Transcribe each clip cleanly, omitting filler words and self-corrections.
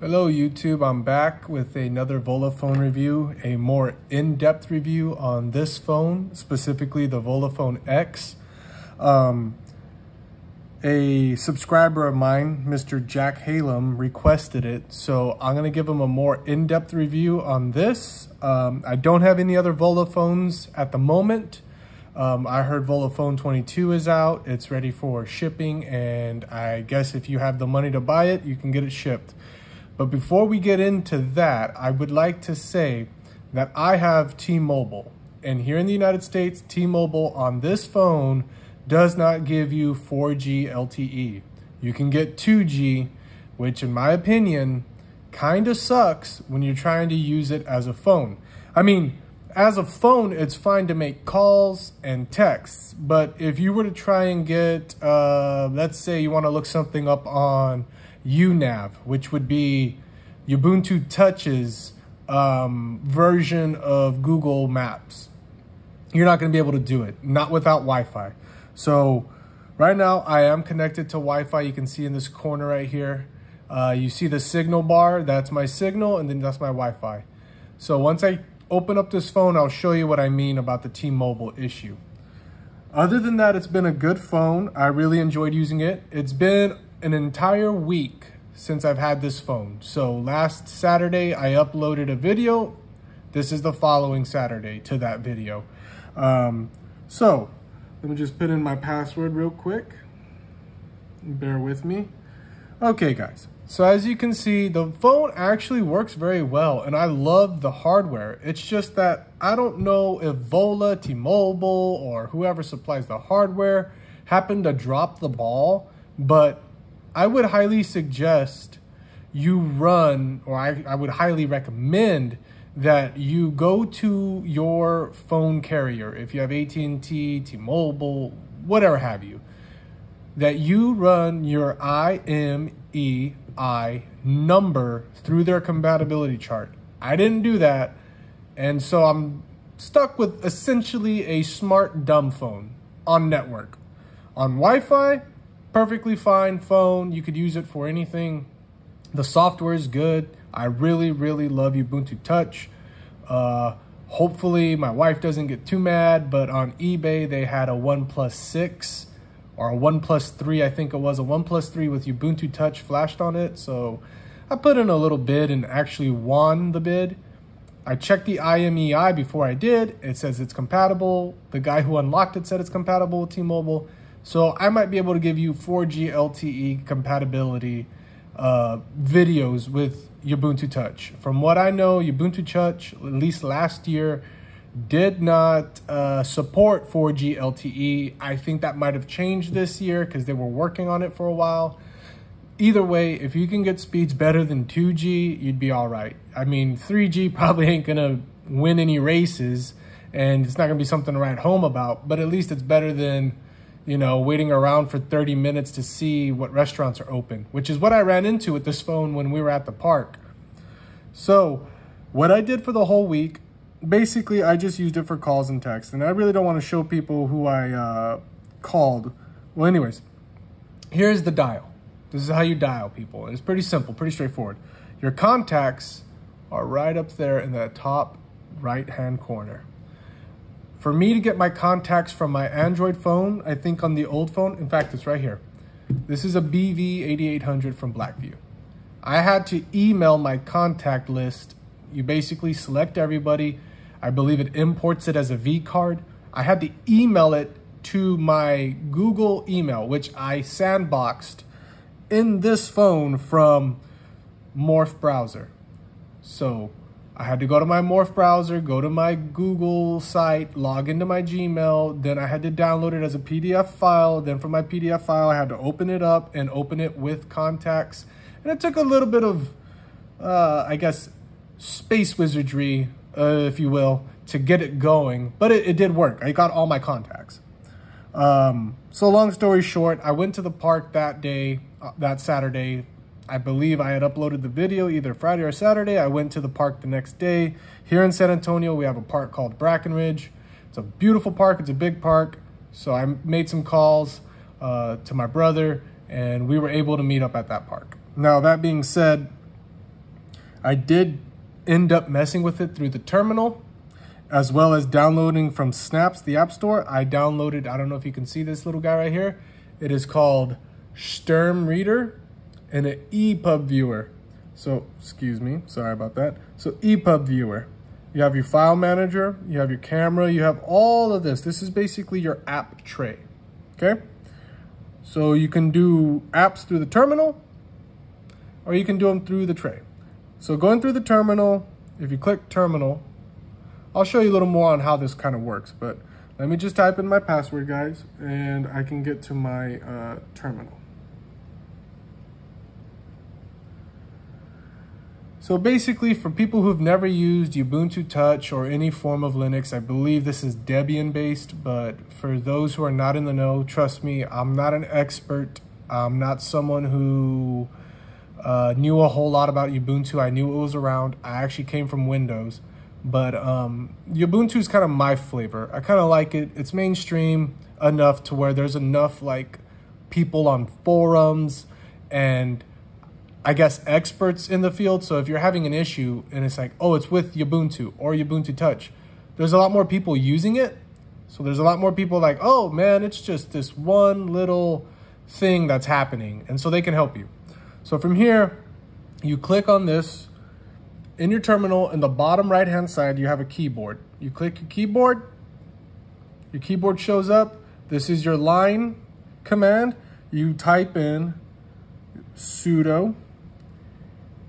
Hello YouTube, I'm back with another Volla phone review, a more in-depth review on this phone, specifically the Volla Phone X. A subscriber of mine, Mr. Jack Halem, requested it, so I'm going to give him a more in-depth review on this. I don't have any other Volla phones at the moment. I heard Volla Phone 22 is out, it's ready for shipping, and I guess if you have the money to buy it, you can get it shipped. But before we get into that, I would like to say that I have T-Mobile. And here in the United States, T-Mobile on this phone does not give you 4G LTE. You can get 2G, which in my opinion, kind of sucks when you're trying to use it as a phone. I mean, as a phone, it's fine to make calls and texts. But if you were to try and get, let's say you want to look something up on UNav, which would be Ubuntu Touch's version of Google Maps. You're not going to be able to do it, not without Wi-Fi. So right now I am connected to Wi-Fi. You can see in this corner right here, you see the signal bar, that's my signal, and then that's my Wi-Fi. So once I open up this phone, I'll show you what I mean about the T-Mobile issue. Other than that, it's been a good phone. I really enjoyed using it. It's been an entire week since I've had this phone. So last Saturday I uploaded a video. This is the following Saturday to that video. So let me just put in my password real quick. Bear with me. Okay guys, so as you can see, the phone actually works very well and I love the hardware. It's just that I don't know if Volla, T-Mobile, or whoever supplies the hardware happened to drop the ball, but I would highly suggest you run, or I would highly recommend that you go to your phone carrier, if you have AT&T, T-Mobile, whatever have you, that you run your IMEI number through their compatibility chart. I didn't do that, and so I'm stuck with essentially a smart dumb phone on network. On Wi-Fi, perfectly fine phone. You could use it for anything. The software is good. I really, really love Ubuntu Touch. Hopefully my wife doesn't get too mad, but on eBay they had a OnePlus 6 or a OnePlus 3, I think it was a OnePlus 3 with Ubuntu Touch flashed on it. So I put in a little bid and actually won the bid. I checked the IMEI before I did. It says it's compatible. The guy who unlocked it said it's compatible with T-Mobile. So I might be able to give you 4G LTE compatibility videos with Ubuntu Touch. From what I know, Ubuntu Touch, at least last year, did not support 4G LTE. I think that might have changed this year because they were working on it for a while. Either way, if you can get speeds better than 2G, you'd be all right. I mean, 3G probably ain't going to win any races, and it's not going to be something to write home about, but at least it's better than, you know, waiting around for 30 minutes to see what restaurants are open, which is what I ran into with this phone when we were at the park. So what I did for the whole week, basically I just used it for calls and texts, and I really don't want to show people who I called. Well, anyways, here's the dial. This is how you dial people. And it's pretty simple, pretty straightforward. Your contacts are right up there in that top right-hand corner. For me to get my contacts from my Android phone, I think on the old phone, in fact, it's right here. This is a BV8800 from Blackview. I had to email my contact list. You basically select everybody. I believe it imports it as a V card. I had to email it to my Google email, which I sandboxed in this phone from Morph browser. So I had to go to my Morph browser, go to my Google site, log into my Gmail, then I had to download it as a PDF file. Then from my PDF file, I had to open it up and open it with contacts. And it took a little bit of, I guess, space wizardry, if you will, to get it going. But it did work. I got all my contacts. So long story short, I went to the park that day, that Saturday. I believe I had uploaded the video either Friday or Saturday. I went to the park the next day. Here in San Antonio, we have a park called Brackenridge. It's a beautiful park. It's a big park. So I made some calls to my brother, and we were able to meet up at that park. Now, that being said, I did end up messing with it through the terminal, as well as downloading from Snaps, the App Store. I downloaded, I don't know if you can see this little guy right here. It is called Sturm Reader and an EPUB viewer. So, excuse me, sorry about that. So EPUB viewer. You have your file manager, you have your camera, you have all of this. This is basically your app tray, okay? So you can do apps through the terminal, or you can do them through the tray. So going through the terminal, if you click terminal, I'll show you a little more on how this kind of works, but let me just type in my password, guys, and I can get to my terminal. So basically, for people who've never used Ubuntu Touch or any form of Linux, I believe this is Debian based, but for those who are not in the know, trust me, I'm not an expert. I'm not someone who knew a whole lot about Ubuntu. I knew it was around. I actually came from Windows, but Ubuntu is kind of my flavor. I kind of like it. It's mainstream enough to where there's enough like people on forums and I guess experts in the field. So if you're having an issue and it's like, oh, it's with Ubuntu or Ubuntu Touch, there's a lot more people using it. So there's a lot more people like, oh man, it's just this one little thing that's happening. And so they can help you. So from here, you click on this. In your terminal, in the bottom right-hand side, you have a keyboard. You click your keyboard shows up. This is your line command. You type in sudo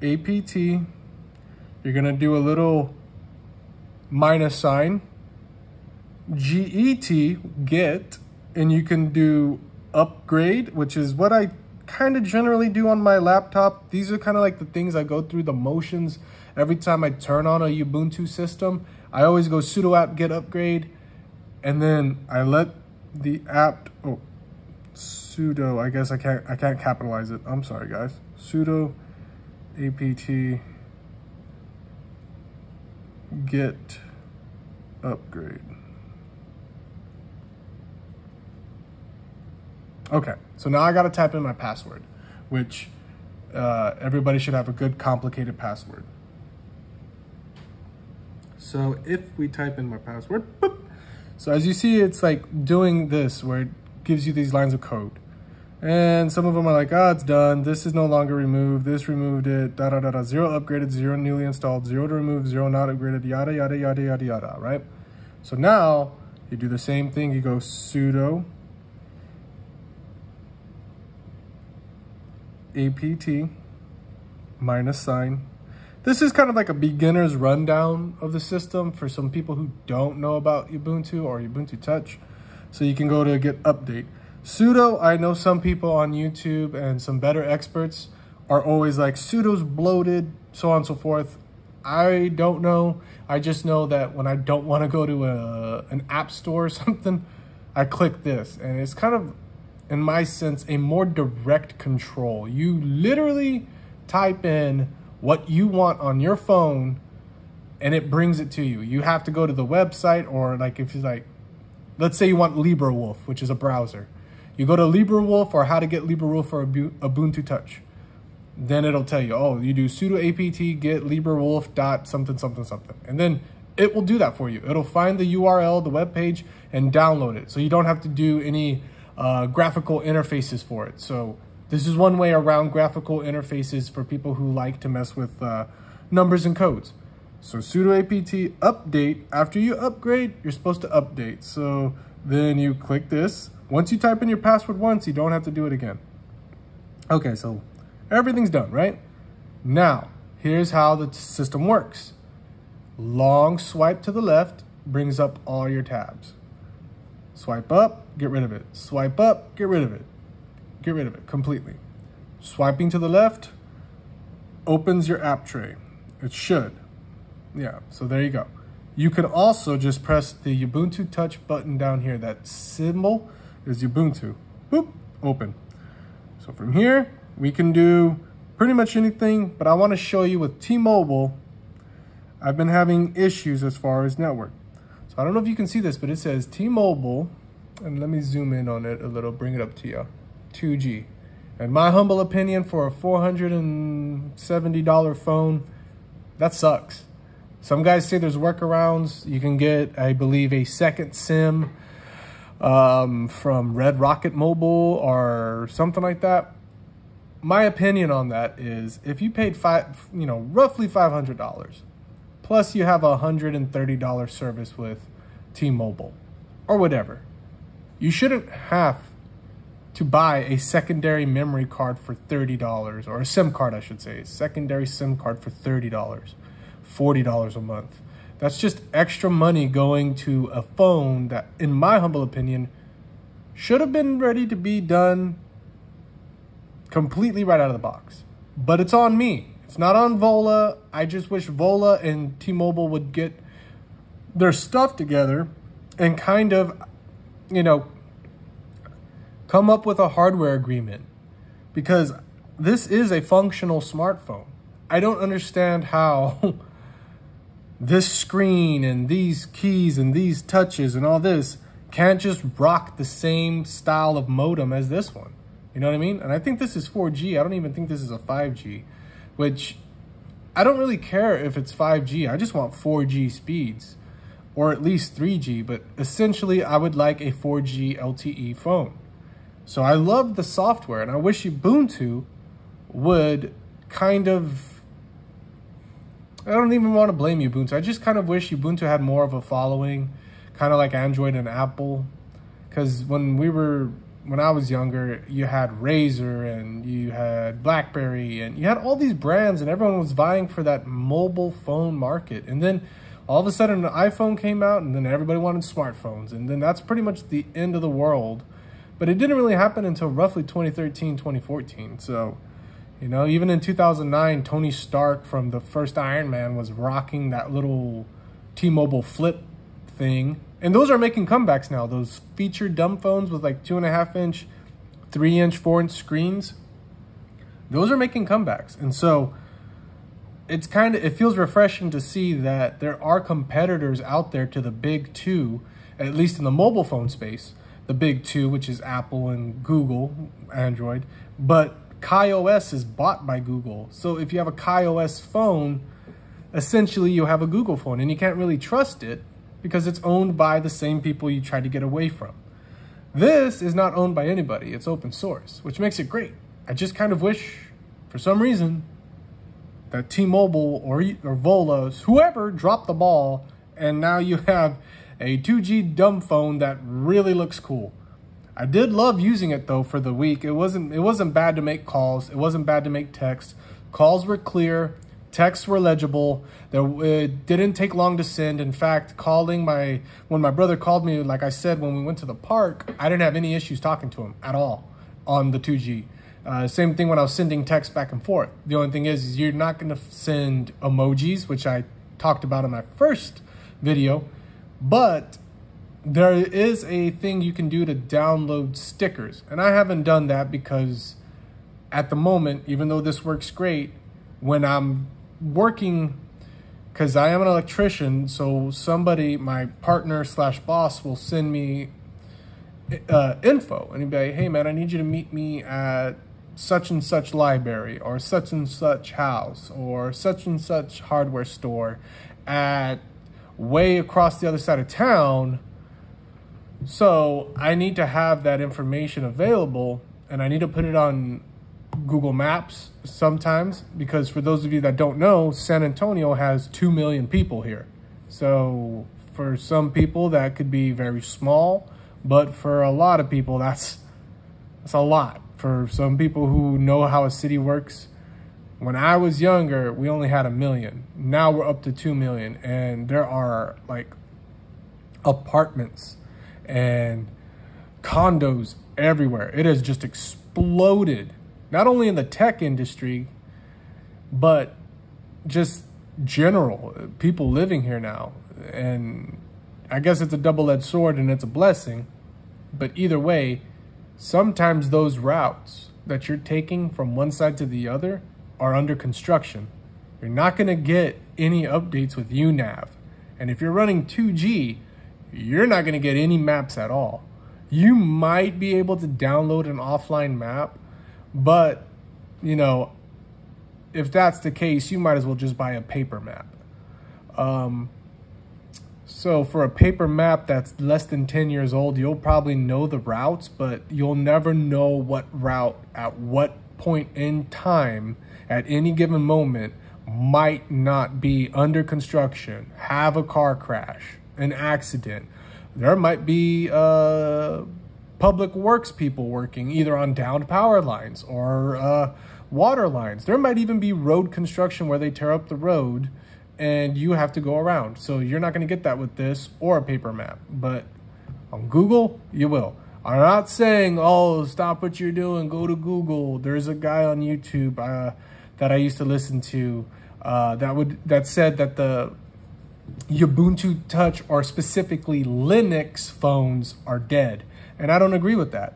apt. You're gonna do a little minus sign, get, and you can do upgrade, which is what I kind of generally do on my laptop. These are kind of like the things I go through the motions every time I turn on a Ubuntu system. I always go sudo apt get upgrade, and then I let the apt, oh, sudo, I guess I can't capitalize it. I'm sorry, guys. Sudo apt get upgrade. Okay, so now I gotta type in my password, which everybody should have a good complicated password. So if we type in my password, boop, so as you see, it's like doing this where it gives you these lines of code. And some of them are like, oh, it's done. This is no longer removed. This removed it. Da da da da. 0 upgraded, 0 newly installed, 0 to remove, 0 not upgraded, yada yada yada yada yada. Right? So now you do the same thing. You go sudo apt minus sign. This is kind of like a beginner's rundown of the system for some people who don't know about Ubuntu or Ubuntu Touch. So you can go to get update. Sudo, I know some people on YouTube and some better experts are always like, sudo's bloated, so on and so forth. I don't know. I just know that when I don't want to go to an app store or something, I click this. And it's kind of, in my sense, a more direct control. You literally type in what you want on your phone and it brings it to you. You have to go to the website, or like if you like, let's say you want LibreWolf, which is a browser. You go to LibreWolf or how to get LibreWolf for Ubuntu Touch. Then it'll tell you, oh, you do sudo apt get LibreWolf dot something something something. And then it will do that for you. It'll find the URL, the web page, and download it. So you don't have to do any graphical interfaces for it. So this is one way around graphical interfaces for people who like to mess with numbers and codes. So sudo apt update. After you upgrade, you're supposed to update. So then you click this. Once you type in your password once, you don't have to do it again. Okay, so everything's done, right? Now, here's how the system works. Long swipe to the left brings up all your tabs. Swipe up, get rid of it. Swipe up, get rid of it. Get rid of it completely. Swiping to the left opens your app tray. It should. Yeah, so there you go. You can also just press the Ubuntu Touch button down here. That symbol is Ubuntu. Boop, open. So from here, we can do pretty much anything, but I want to show you with T-Mobile, I've been having issues as far as network. So I don't know if you can see this, but it says T-Mobile, and let me zoom in on it a little, bring it up to you, 2G. In my humble opinion, for a $470 phone, That sucks. Some guys say there's workarounds. You can get, I believe, a second SIM from Red Rocket Mobile or something like that. My opinion on that is if you paid roughly $500, plus you have a $130 service with T-Mobile or whatever, you shouldn't have to buy a secondary memory card for $30, or a SIM card, I should say, a secondary SIM card for $30, $40 a month. That's just extra money going to a phone that, in my humble opinion, should have been ready to be done completely right out of the box. But it's on me. It's not on Volla. I just wish Volla and T-Mobile would get their stuff together and kind of, come up with a hardware agreement, because this is a functional smartphone. I don't understand how this screen and these keys and these touches and all this can't just rock the same style of modem as this one. You know what I mean? And I think this is 4G. I don't even think this is a 5G, which I don't really care if it's 5G. I just want 4G speeds, or at least 3G. But essentially, I would like a 4G LTE phone. So I love the software, and I wish Ubuntu would kind of, I don't even want to blame Ubuntu. I just kind of wish Ubuntu had more of a following, kind of like Android and Apple. Because when I was younger, you had Razer and you had BlackBerry and you had all these brands, and everyone was vying for that mobile phone market. And then all of a sudden, an iPhone came out, and then everybody wanted smartphones. And then that's pretty much the end of the world. But it didn't really happen until roughly 2013, 2014. So, even in 2009, Tony Stark from the first Iron Man was rocking that little T-Mobile flip thing. And those are making comebacks now. Those featured dumb phones with like 2.5-inch, 3-inch, 4-inch screens. Those are making comebacks. And so it feels refreshing to see that there are competitors out there to the big two, at least in the mobile phone space. The big two, which is Apple and Google, Android. But KaiOS is bought by Google. So if you have a KaiOS phone, essentially you have a Google phone, and you can't really trust it because it's owned by the same people you try to get away from. This is not owned by anybody. It's open source, which makes it great. I just kind of wish, for some reason, that T-Mobile or Volla, whoever, dropped the ball, and now you have a 2G dumb phone that really looks cool. I did love using it though for the week. It wasn't bad to make calls. It wasn't bad to make text. Calls were clear. Texts were legible. It didn't take long to send. In fact, when my brother called me, like I said, when we went to the park, I didn't have any issues talking to him at all on the 2G. Same thing when I was sending text back and forth. The only thing is you're not going to send emojis, which I talked about in my first video. But there is a thing you can do to download stickers. And I haven't done that because at the moment, even though this works great, when I'm working, because I am an electrician, so somebody, my partner / boss, will send me info. And he'd be like, hey man, I need you to meet me at such and such library, or such and such house, or such and such hardware store at way across the other side of town. So I need to have that information available, and I need to put it on Google Maps sometimes, because for those of you that don't know, San Antonio has 2 million people here. So for some people that could be very small, but for a lot of people that's a lot. For some people who know how a city works, when I was younger, we only had 1 million. Now we're up to 2 million, and there are like apartments and condos everywhere. It has just exploded, not only in the tech industry, but just general people living here now. And I guess it's a double-edged sword, and it's a blessing. But either way, sometimes those routes that you're taking from one side to the other are under construction. You're not going to get any updates with UNAV. And if you're running 2G, you're not going to get any maps at all. You might be able to download an offline map, but, if that's the case, you might as well just buy a paper map. So for a paper map that's less than 10 years old, you'll probably know the routes, but you'll never know what route at what point in time at any given moment might not be under construction, have a car crash, an accident. There might be public works people working either on downed power lines or water lines. There might even be road construction where they tear up the road and you have to go around. So you're not going to get that with this or a paper map, but on Google, you will. I'm not saying, oh, stop what you're doing, go to Google. There's a guy on YouTube that I used to listen to that said that the Ubuntu Touch or specifically Linux phones are dead. And I don't agree with that.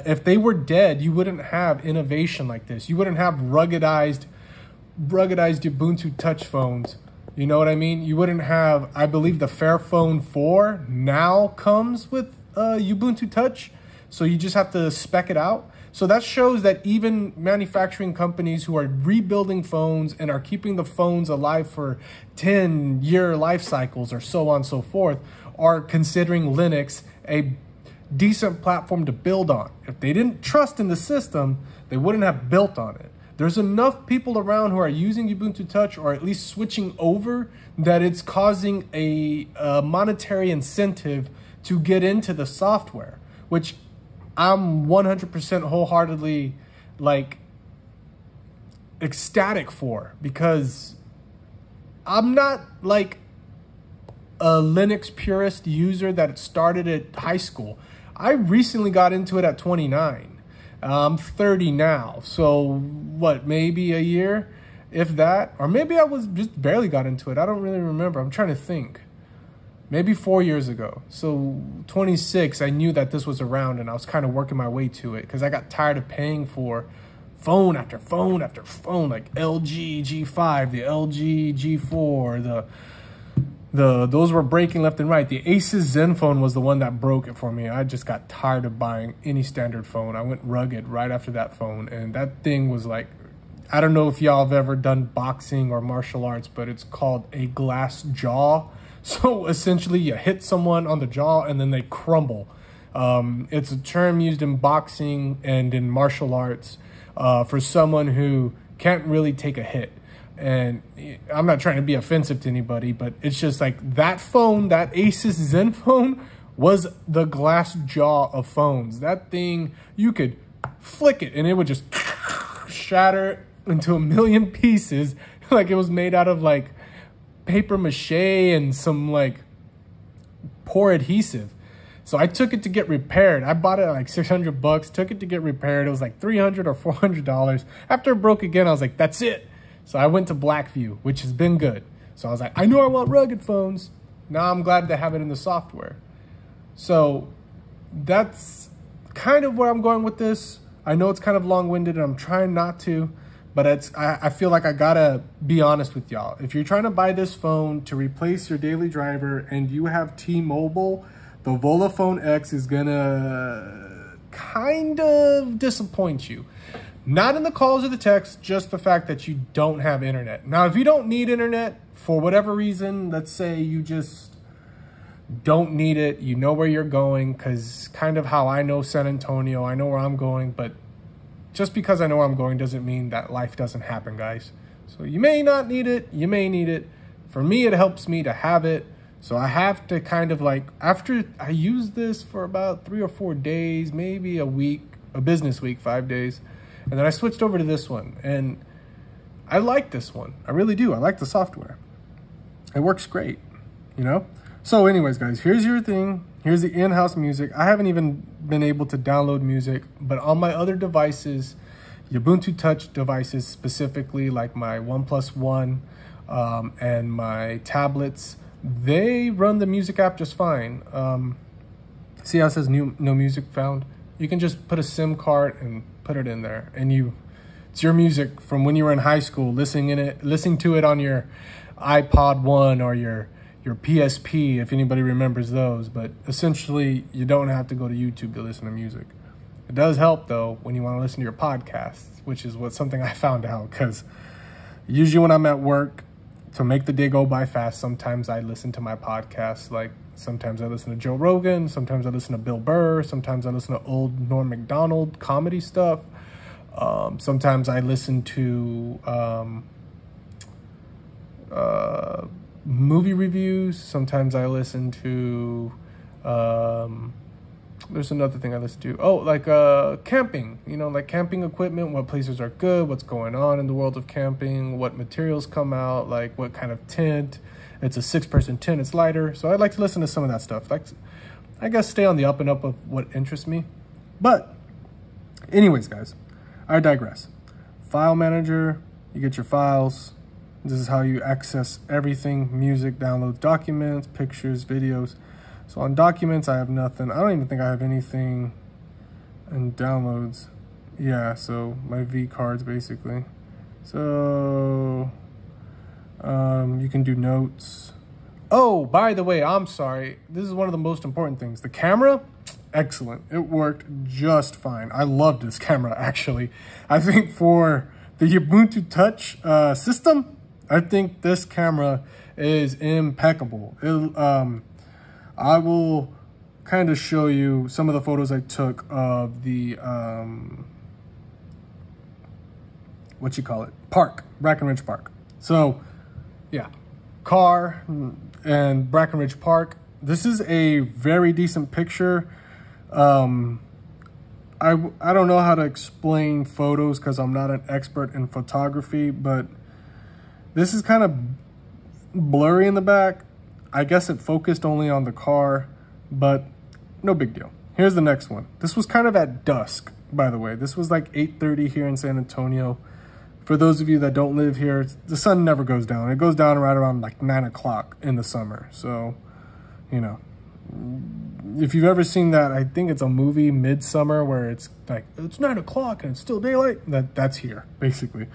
If they were dead, you wouldn't have innovation like this. You wouldn't have ruggedized Ubuntu Touch phones. You know what I mean? You wouldn't have, I believe the Fairphone 4 now comes with Ubuntu Touch. So you just have to spec it out. So that shows that even manufacturing companies who are rebuilding phones and are keeping the phones alive for 10-year life cycles or so on and so forth are considering Linux a decent platform to build on. If they didn't trust in the system, they wouldn't have built on it. There's enough people around who are using Ubuntu Touch or at least switching over that it's causing a monetary incentive to get into the software, which I'm 100% wholeheartedly like ecstatic for, because I'm not like a Linux purist user that started at high school. I recently got into it at 29. I'm 30 now. So what, maybe a year, if that, or maybe I was just barely got into it. I don't really remember. I'm trying to think. Maybe 4 years ago. So 26, I knew that this was around and I was kind of working my way to it because I got tired of paying for phone after phone after phone, like LG G5, the LG G4, those were breaking left and right. The Asus Zenfone was the one that broke it for me. I just got tired of buying any standard phone. I went rugged right after that phone, and that thing was like, I don't know if y'all have ever done boxing or martial arts, but it's called a glass jaw. So essentially you hit someone on the jaw and then they crumble. It's a term used in boxing and in martial arts for someone who can't really take a hit. And I'm not trying to be offensive to anybody, but it's just like that phone, that Asus Zenfone was the glass jaw of phones. That thing, you could flick it and it would just shatter into a million pieces. Like it was made out of like paper mache and some like poor adhesive. So I took it to get repaired. I bought it at like 600 bucks, took it to get repaired. It was like $300 or $400. After it broke again, I was like, that's it. So I went to Blackview, which has been good. So I was like, I know I want rugged phones. Now I'm glad to have it in the software. So that's kind of where I'm going with this. I know it's kind of long-winded and I'm trying not to, but I feel like I gotta be honest with y'all. If you're trying to buy this phone to replace your daily driver and you have T-Mobile, the Volla Phone X is gonna kind of disappoint you. Not in the calls or the texts, just the fact that you don't have internet. Now, if you don't need internet for whatever reason, let's say you just don't need it, you know where you're going, because kind of how I know San Antonio, I know where I'm going, but just because I know where I'm going doesn't mean that life doesn't happen, guys. So you may not need it, you may need it. For me, it helps me to have it. So I have to kind of like, after I use this for about 3 or 4 days, maybe a week, a business week, 5 days, and then I switched over to this one, and I like this one. I really do. I like the software. It works great, you know? So anyways, guys, here's your thing. Here's the in-house music. I haven't even been able to download music, but on my other devices, Ubuntu Touch devices specifically, like my OnePlus One and my tablets, they run the music app just fine. See how it says no music found? You can just put a SIM card and put it in there, and it's your music from when you were in high school, listening to it on your iPod 1 or your PSP, if anybody remembers those. But essentially, you don't have to go to YouTube to listen to music. It does help though when you want to listen to your podcasts, which is something I found out, because usually when I'm at work, to make the day go by fast, sometimes I listen to my podcasts. Like sometimes I listen to Joe Rogan, sometimes I listen to Bill Burr, sometimes I listen to old Norm Macdonald comedy stuff. Sometimes I listen to movie reviews. Sometimes I listen to there's another thing I listen to. Oh, like camping, you know, like camping equipment, what places are good, what's going on in the world of camping, what materials come out, like what kind of tent. It's a 6-person tent, it's lighter. So I like to listen to some of that stuff. Like, I guess stay on the up and up of what interests me. But anyways, guys, I digress. File manager, you get your files. This is how you access everything: music, downloads, documents, pictures, videos. So on documents, I have nothing. I don't even think I have anything in downloads. Yeah, so my V cards basically. So you can do notes. Oh, by the way, I'm sorry. This is one of the most important things. The camera, excellent. It worked just fine. I loved this camera, actually. I think for the Ubuntu Touch system, I think this camera is impeccable. I will kind of show you some of the photos I took of the, park, Brackenridge Park. So yeah, car and Brackenridge Park. This is a very decent picture. I don't know how to explain photos because I'm not an expert in photography, but this is kind of blurry in the back. I guess it focused only on the car, but no big deal. Here's the next one. This was kind of at dusk, by the way. This was like 8:30 here in San Antonio. For those of you that don't live here, the sun never goes down. It goes down right around like 9 o'clock in the summer. So, you know, if you've ever seen that, I think it's a movie, Midsummer, where it's like, it's 9 o'clock and it's still daylight. That's here, basically.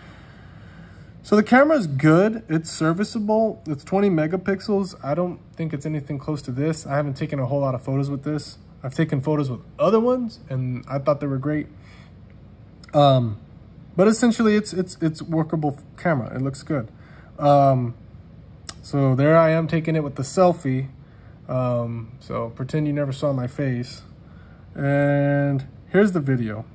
So the camera is good. It's serviceable. It's 20 megapixels. I don't think it's anything close to this. I haven't taken a whole lot of photos with this. I've taken photos with other ones and I thought they were great. But essentially it's workable camera. It looks good. So there I am taking it with the selfie. So pretend you never saw my face. And here's the video.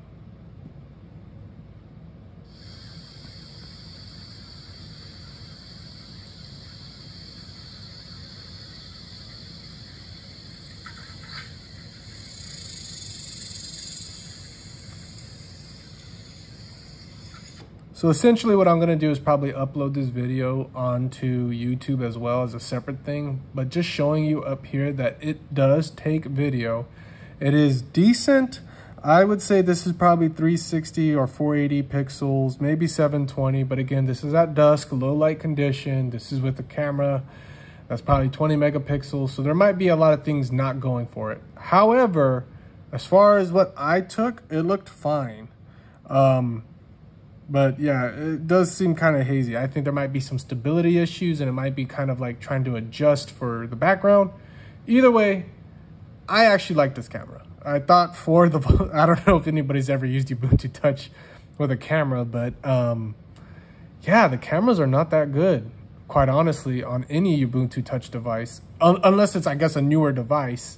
So essentially what I'm going to do is probably upload this video onto YouTube as well as a separate thing, but just showing you up here that it does take video. It is decent. I would say this is probably 360 or 480 pixels, maybe 720, but again, this is at dusk, low light condition. This is with the camera that's probably 20 megapixels, so there might be a lot of things not going for it. However, as far as what I took, it looked fine. But yeah, it does seem kind of hazy. I think there might be some stability issues and it might be kind of like trying to adjust for the background. Either way, I actually like this camera. I thought for the, I don't know if anybody's ever used Ubuntu Touch with a camera, but yeah, the cameras are not that good, quite honestly, on any Ubuntu Touch device, unless it's, I guess, a newer device.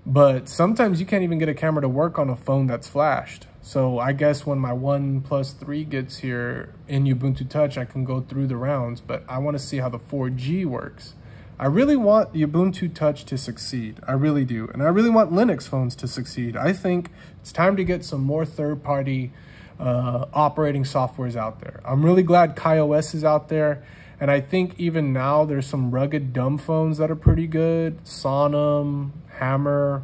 But sometimes you can't even get a camera to work on a phone that's flashed. So I guess when my OnePlus 3 gets here in Ubuntu Touch, I can go through the rounds, but I want to see how the 4G works. I really want Ubuntu Touch to succeed. I really do. And I really want Linux phones to succeed. I think it's time to get some more third-party operating softwares out there. I'm really glad KaiOS is out there. And I think even now there's some rugged dumb phones that are pretty good. Sonum, Hammer,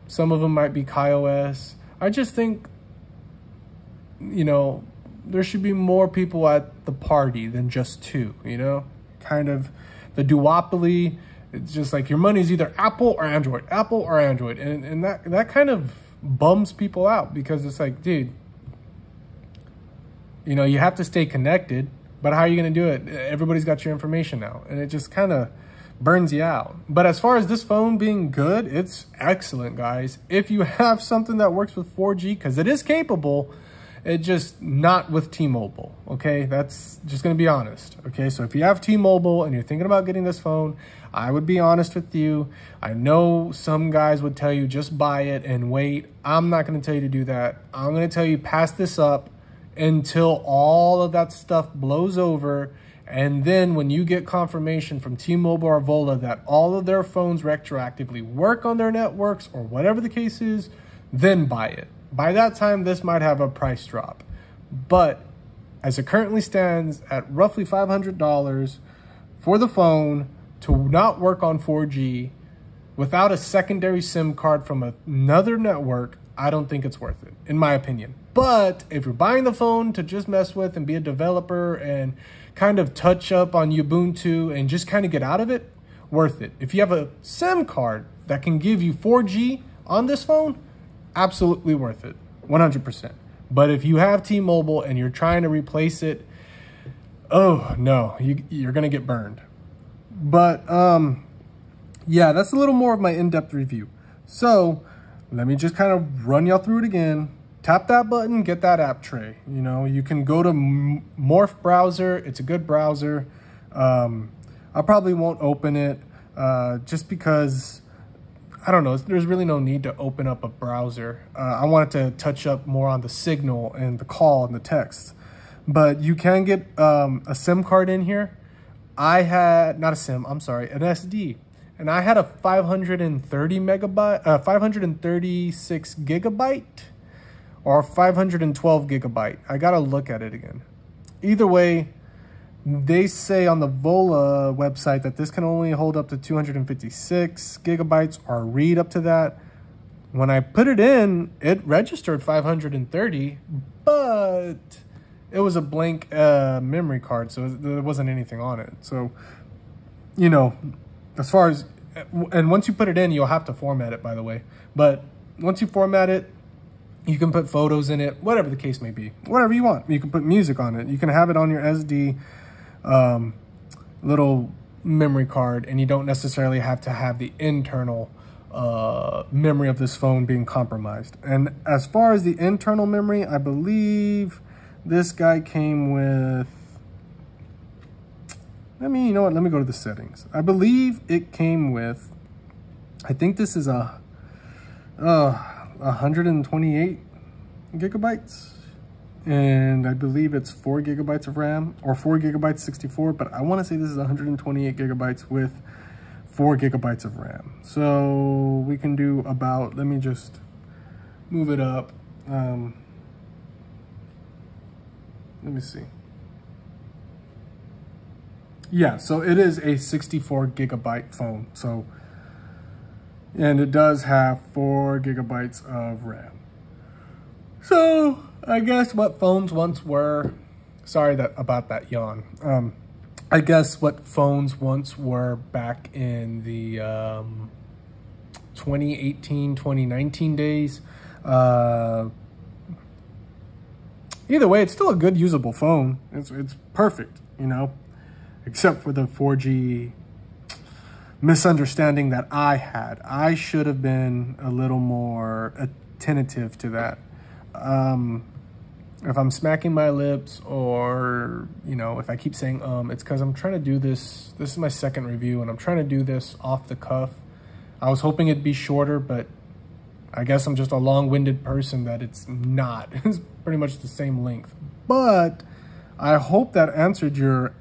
some of them might be KaiOS. I just think, you know, there should be more people at the party than just two, you know? Kind of the duopoly. It's just like your money's either Apple or Android, Apple or Android. And that kind of bums people out because it's like, dude, you know, you have to stay connected, but how are you going to do it? Everybody's got your information now. And it just kind of burns you out. But as far as this phone being good, it's excellent, guys. If you have something that works with 4G, because it is capable, it's just not with T-Mobile, okay? That's just gonna be honest, okay? So if you have T-Mobile and you're thinking about getting this phone, I would be honest with you. I know some guys would tell you just buy it and wait. I'm not gonna tell you to do that. I'm gonna tell you pass this up until all of that stuff blows over. And then when you get confirmation from T-Mobile or Volla that all of their phones retroactively work on their networks or whatever the case is, then buy it. By that time, this might have a price drop. But as it currently stands at roughly $500 for the phone to not work on 4G without a secondary SIM card from another network, I don't think it's worth it, in my opinion. But if you're buying the phone to just mess with and be a developer and kind of touch up on Ubuntu and just kind of get out of it, worth it. If you have a SIM card that can give you 4G on this phone, absolutely worth it, 100%. But if you have T-Mobile and you're trying to replace it, oh no, you're gonna get burned. But yeah, that's a little more of my in-depth review. So let me just kind of run y'all through it again. Tap that button, get that app tray. You know, you can go to Morph browser. It's a good browser. I probably won't open it just because, I don't know, there's really no need to open up a browser. I wanted to touch up more on the signal and the call and the text. But you can get a SIM card in here. I had, not a SIM, I'm sorry, an SD. And I had a 536 gigabyte or 512 gigabyte. I gotta look at it again. Either way, they say on the Volla website that this can only hold up to 256 gigabytes or read up to that. When I put it in, it registered 530, but it was a blank memory card, so there wasn't anything on it. So, you know, as far as, and once you put it in, you'll have to format it, by the way. But once you format it, you can put photos in it, whatever the case may be, whatever you want. You can put music on it. You can have it on your SD little memory card, and you don't necessarily have to have the internal memory of this phone being compromised. And as far as the internal memory, I believe this guy came with, you know what, let me go to the settings. I believe it came with, I think this is a 128 gigabytes, and I believe it's 4 gigabytes of RAM, or 4 gigabytes 64, but I want to say this is 128 gigabytes with 4 gigabytes of RAM. So we can do about, let me just move it up. Let me see. Yeah, so it is a 64 gigabyte phone. So, and it does have 4 gigabytes of RAM. So I guess what phones once were, sorry about that yawn. I guess what phones once were back in the 2018, 2019 days. Either way, it's still a good usable phone. It's perfect, you know, except for the 4G misunderstanding that I had. I should have been a little more attentive to that. If I'm smacking my lips, or, you know, if I keep saying it's because I'm trying to do this. This is my second review, and I'm trying to do this off the cuff. I was hoping it'd be shorter, but I guess I'm just a long-winded person that it's not. It's pretty much the same length. But I hope that answered your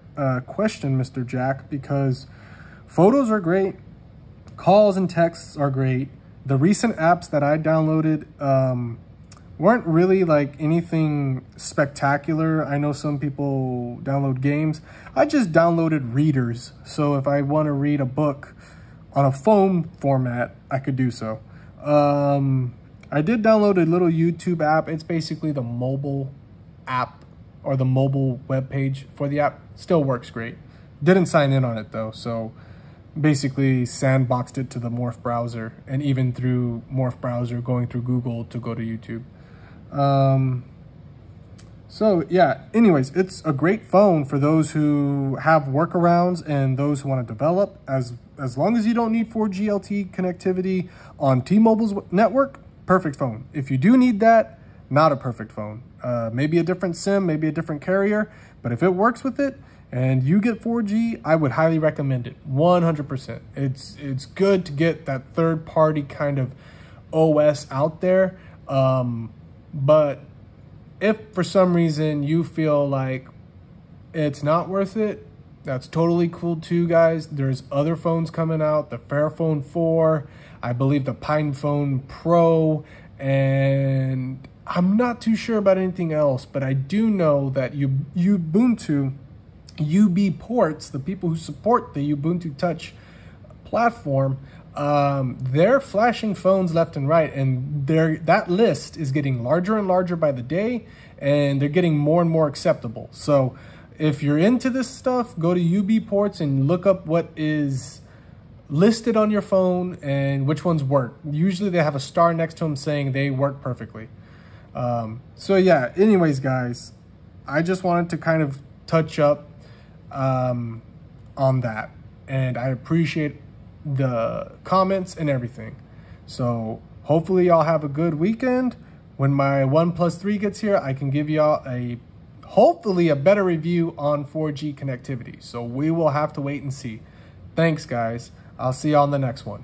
question, Mr. Jack, because photos are great. Calls and texts are great. The recent apps that I downloaded weren't really like anything spectacular. I know some people download games. I just downloaded readers. So if I want to read a book on a phone format, I could do so. I did download a little YouTube app. It's basically the mobile app or the mobile web page for the app. Still works great. Didn't sign in on it though. So basically sandboxed it to the Morph browser, and even through Morph browser going through Google to go to YouTube. So yeah, anyways, it's a great phone for those who have workarounds and those who want to develop. As long as you don't need 4G LTE connectivity on T-Mobile's network, perfect phone. If you do need that, not a perfect phone. Maybe a different SIM, maybe a different carrier, but if it works with it and you get 4G, I would highly recommend it, 100%. It's good to get that third-party kind of OS out there, but if for some reason you feel like it's not worth it, that's totally cool too, guys. There's other phones coming out, the Fairphone 4, I believe the PinePhone Pro, and I'm not too sure about anything else, but I do know that Ubuntu, UB Ports, the people who support the Ubuntu Touch platform, they're flashing phones left and right, and that list is getting larger and larger by the day, and they're getting more and more acceptable. So if you're into this stuff, go to UB Ports and look up what is listed on your phone and which ones work. Usually they have a star next to them saying they work perfectly. So yeah, anyways, guys, I just wanted to kind of touch up on that, and I appreciate the comments and everything. So hopefully y'all have a good weekend. When my OnePlus 3 gets here, I can give y'all hopefully a better review on 4G connectivity. So we will have to wait and see. Thanks, guys. I'll see y'all on the next one.